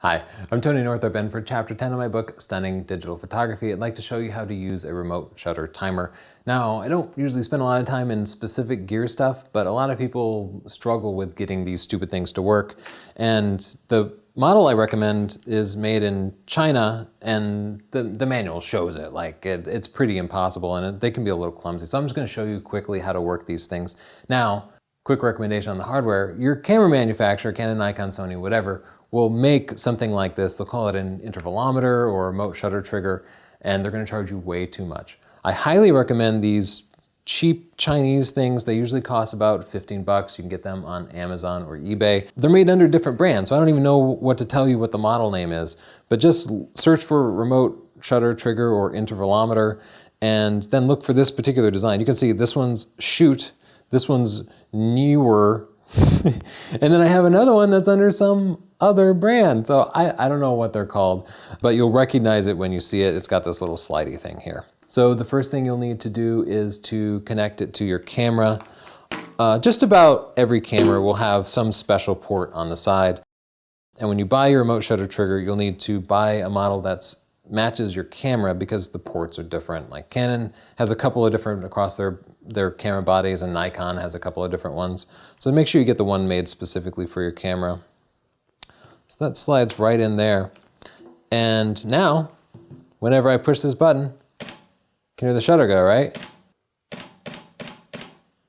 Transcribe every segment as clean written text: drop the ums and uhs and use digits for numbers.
Hi, I'm Tony Northrup, and for Chapter 10 of my book, Stunning Digital Photography, I'd like to show you how to use a remote shutter timer. Now, I don't usually spend a lot of time in specific gear stuff, but a lot of people struggle with getting these stupid things to work. And the model I recommend is made in China, and the manual shows it. It's pretty impossible, and they can be a little clumsy. So I'm just going to show you quickly how to work these things. Now, quick recommendation on the hardware. Your camera manufacturer, Canon, Nikon, Sony, whatever, will make something like this. They'll call it an intervalometer or a remote shutter trigger, and they're going to charge you way too much. I highly recommend these cheap Chinese things. They usually cost about 15 bucks. You can get them on Amazon or eBay. They're made under different brands, so I don't even know what to tell you what the model name is, but just search for remote shutter trigger or intervalometer, and then look for this particular design. You can see this one's Shoot, this one's Newer, and then I have another one that's under some other brand. So I don't know what they're called, but you'll recognize it when you see it. It's got this little slidey thing here. So the first thing you'll need to do is to connect it to your camera. Just about every camera will have some special port on the side. And when you buy your remote shutter trigger, you'll need to buy a model that matches your camera because the ports are different. Like Canon has a couple of different across their camera bodies, and Nikon has a couple of different ones. So make sure you get the one made specifically for your camera. So that slides right in there. And now, whenever I push this button, you can hear the shutter go, right?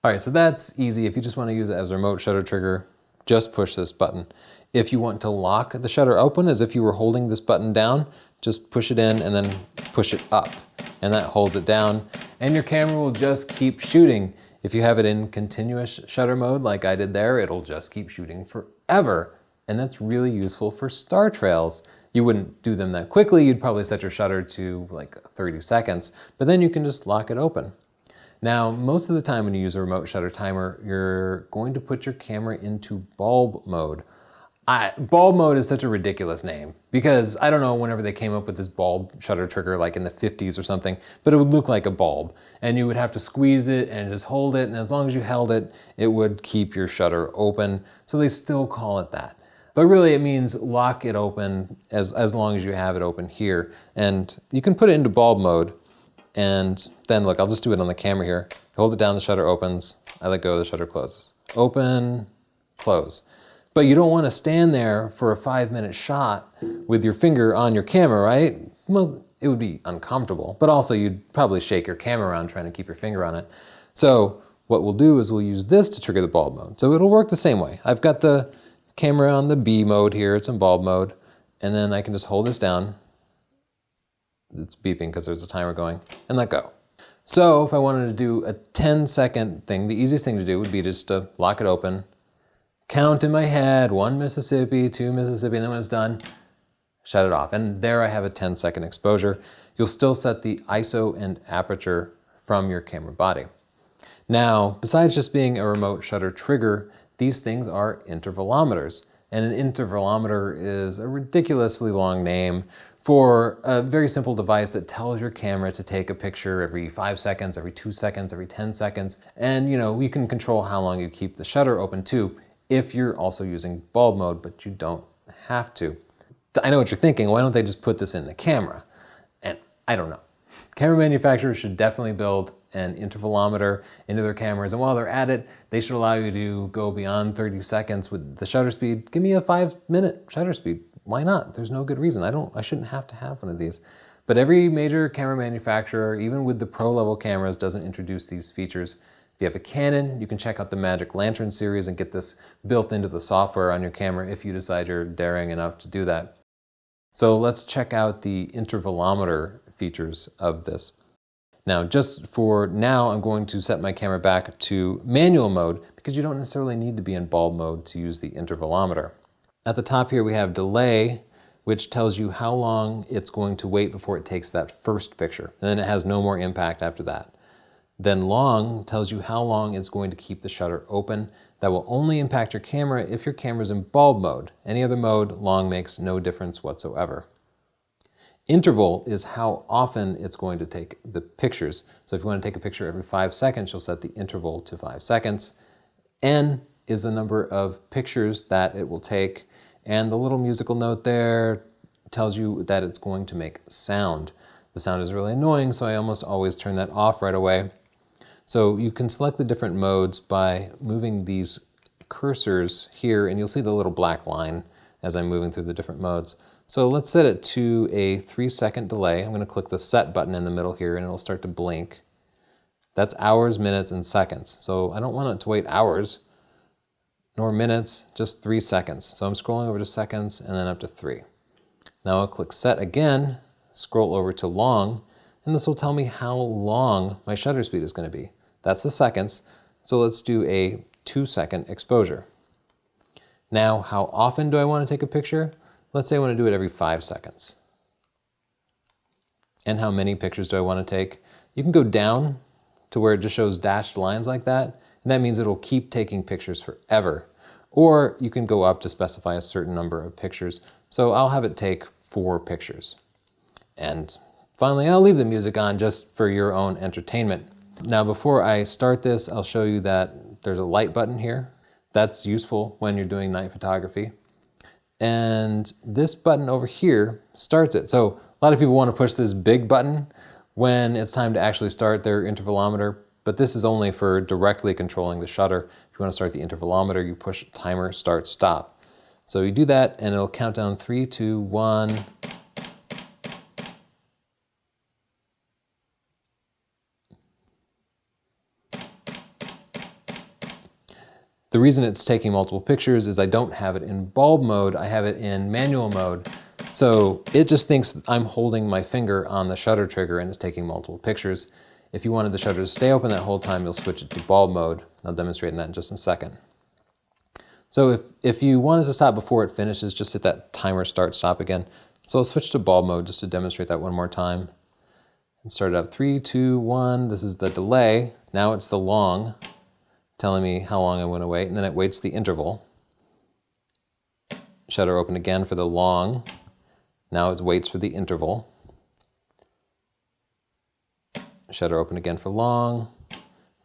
All right, so that's easy. If you just want to use it as a remote shutter trigger, just push this button. If you want to lock the shutter open as if you were holding this button down, just push it in and then push it up. And that holds it down. And your camera will just keep shooting. If you have it in continuous shutter mode like I did there, it'll just keep shooting forever. And that's really useful for star trails. You wouldn't do them that quickly. You'd probably set your shutter to like 30 seconds, but then you can just lock it open. Now, most of the time when you use a remote shutter timer, you're going to put your camera into bulb mode. Bulb mode is such a ridiculous name because I don't know whenever they came up with this bulb shutter trigger like in the 50s or something, but it would look like a bulb and you would have to squeeze it and just hold it, and as long as you held it, it would keep your shutter open. So they still call it that. But really it means lock it open as long as you have it open here. And you can put it into bulb mode, and then look, I'll just do it on the camera here. Hold it down, the shutter opens. I let go, the shutter closes. Open, close. But you don't want to stand there for a 5-minute shot with your finger on your camera, right? Well, it would be uncomfortable, but also you'd probably shake your camera around trying to keep your finger on it. So what we'll do is we'll use this to trigger the bulb mode. So it'll work the same way. I've got the camera on the B mode here, it's in bulb mode, and then I can just hold this down. It's beeping because there's a timer going, and let go. So if I wanted to do a 10-second thing, the easiest thing to do would be just to lock it open, count in my head, 1 Mississippi, 2 Mississippi, and then when it's done, shut it off. And there I have a 10-second exposure. You'll still set the ISO and aperture from your camera body. Now, besides just being a remote shutter trigger, these things are intervalometers. And an intervalometer is a ridiculously long name for a very simple device that tells your camera to take a picture every 5 seconds, every 2 seconds, every 10 seconds. And you can control how long you keep the shutter open too, if you're also using bulb mode, but you don't have to. I know what you're thinking, why don't they just put this in the camera? And I don't know. Camera manufacturers should definitely build an intervalometer into their cameras, and while they're at it, they should allow you to go beyond 30 seconds with the shutter speed. Give me a 5-minute shutter speed. Why not? There's no good reason. I shouldn't have to have one of these. But every major camera manufacturer, even with the pro level cameras, doesn't introduce these features. If you have a Canon, you can check out the Magic Lantern series and get this built into the software on your camera if you decide you're daring enough to do that. So let's check out the intervalometer features of this. Now, just for now, I'm going to set my camera back to manual mode because you don't necessarily need to be in bulb mode to use the intervalometer. At the top here, we have delay, which tells you how long it's going to wait before it takes that first picture. And then it has no more impact after that. Then long tells you how long it's going to keep the shutter open. That will only impact your camera if your camera's in bulb mode. Any other mode, long makes no difference whatsoever. Interval is how often it's going to take the pictures. So if you want to take a picture every 5 seconds, you'll set the interval to 5 seconds. N is the number of pictures that it will take. And the little musical note there tells you that it's going to make sound. The sound is really annoying, so I almost always turn that off right away. So you can select the different modes by moving these cursors here, and you'll see the little black line as I'm moving through the different modes. So let's set it to a 3-second delay. I'm going to click the set button in the middle here, and it'll start to blink. That's hours, minutes, and seconds. So I don't want it to wait hours, nor minutes, just 3 seconds. So I'm scrolling over to seconds and then up to 3. Now I'll click set again, scroll over to long, and this will tell me how long my shutter speed is going to be. That's the seconds. So let's do a 2-second exposure. Now, how often do I want to take a picture? Let's say I want to do it every 5 seconds. And how many pictures do I want to take? You can go down to where it just shows dashed lines like that, and that means it'll keep taking pictures forever. Or you can go up to specify a certain number of pictures. So I'll have it take 4 pictures. And finally, I'll leave the music on just for your own entertainment. Now, before I start this, I'll show you that there's a light button here. That's useful when you're doing night photography. And this button over here starts it. So a lot of people want to push this big button when it's time to actually start their intervalometer, but this is only for directly controlling the shutter. If you want to start the intervalometer, you push timer, start, stop. So you do that and it'll count down 3, 2, 1. The reason it's taking multiple pictures is I don't have it in bulb mode, I have it in manual mode. So it just thinks I'm holding my finger on the shutter trigger and it's taking multiple pictures. If you wanted the shutter to stay open that whole time, you'll switch it to bulb mode. I'll demonstrate that in just a second. So if you wanted to stop before it finishes, just hit that timer start stop again. So I'll switch to bulb mode just to demonstrate that one more time. And start it up 3, 2, 1. This is the delay. Now it's the long, telling me how long I want to wait, and then it waits the interval. Shutter open again for the long. Now it waits for the interval. Shutter open again for long,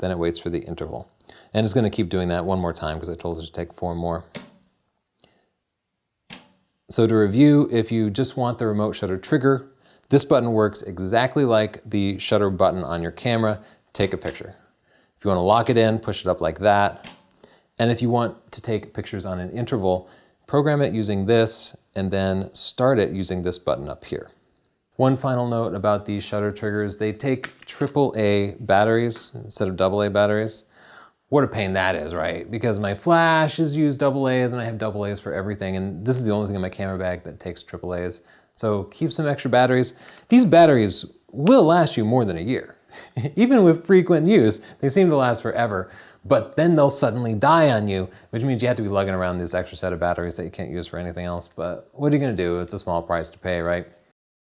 then it waits for the interval. And it's going to keep doing that one more time because I told it to take 4 more. So to review, if you just want the remote shutter trigger, this button works exactly like the shutter button on your camera. Take a picture. If you want to lock it in, push it up like that. And if you want to take pictures on an interval, program it using this and then start it using this button up here. One final note about these shutter triggers, they take AAA batteries instead of AA batteries. What a pain that is, right? Because my flash is used AA's and I have AA's for everything, and this is the only thing in my camera bag that takes AA's. So keep some extra batteries. These batteries will last you more than a year. Even with frequent use, they seem to last forever, but then they'll suddenly die on you, which means you have to be lugging around this extra set of batteries that you can't use for anything else. But what are you gonna do? It's a small price to pay, right?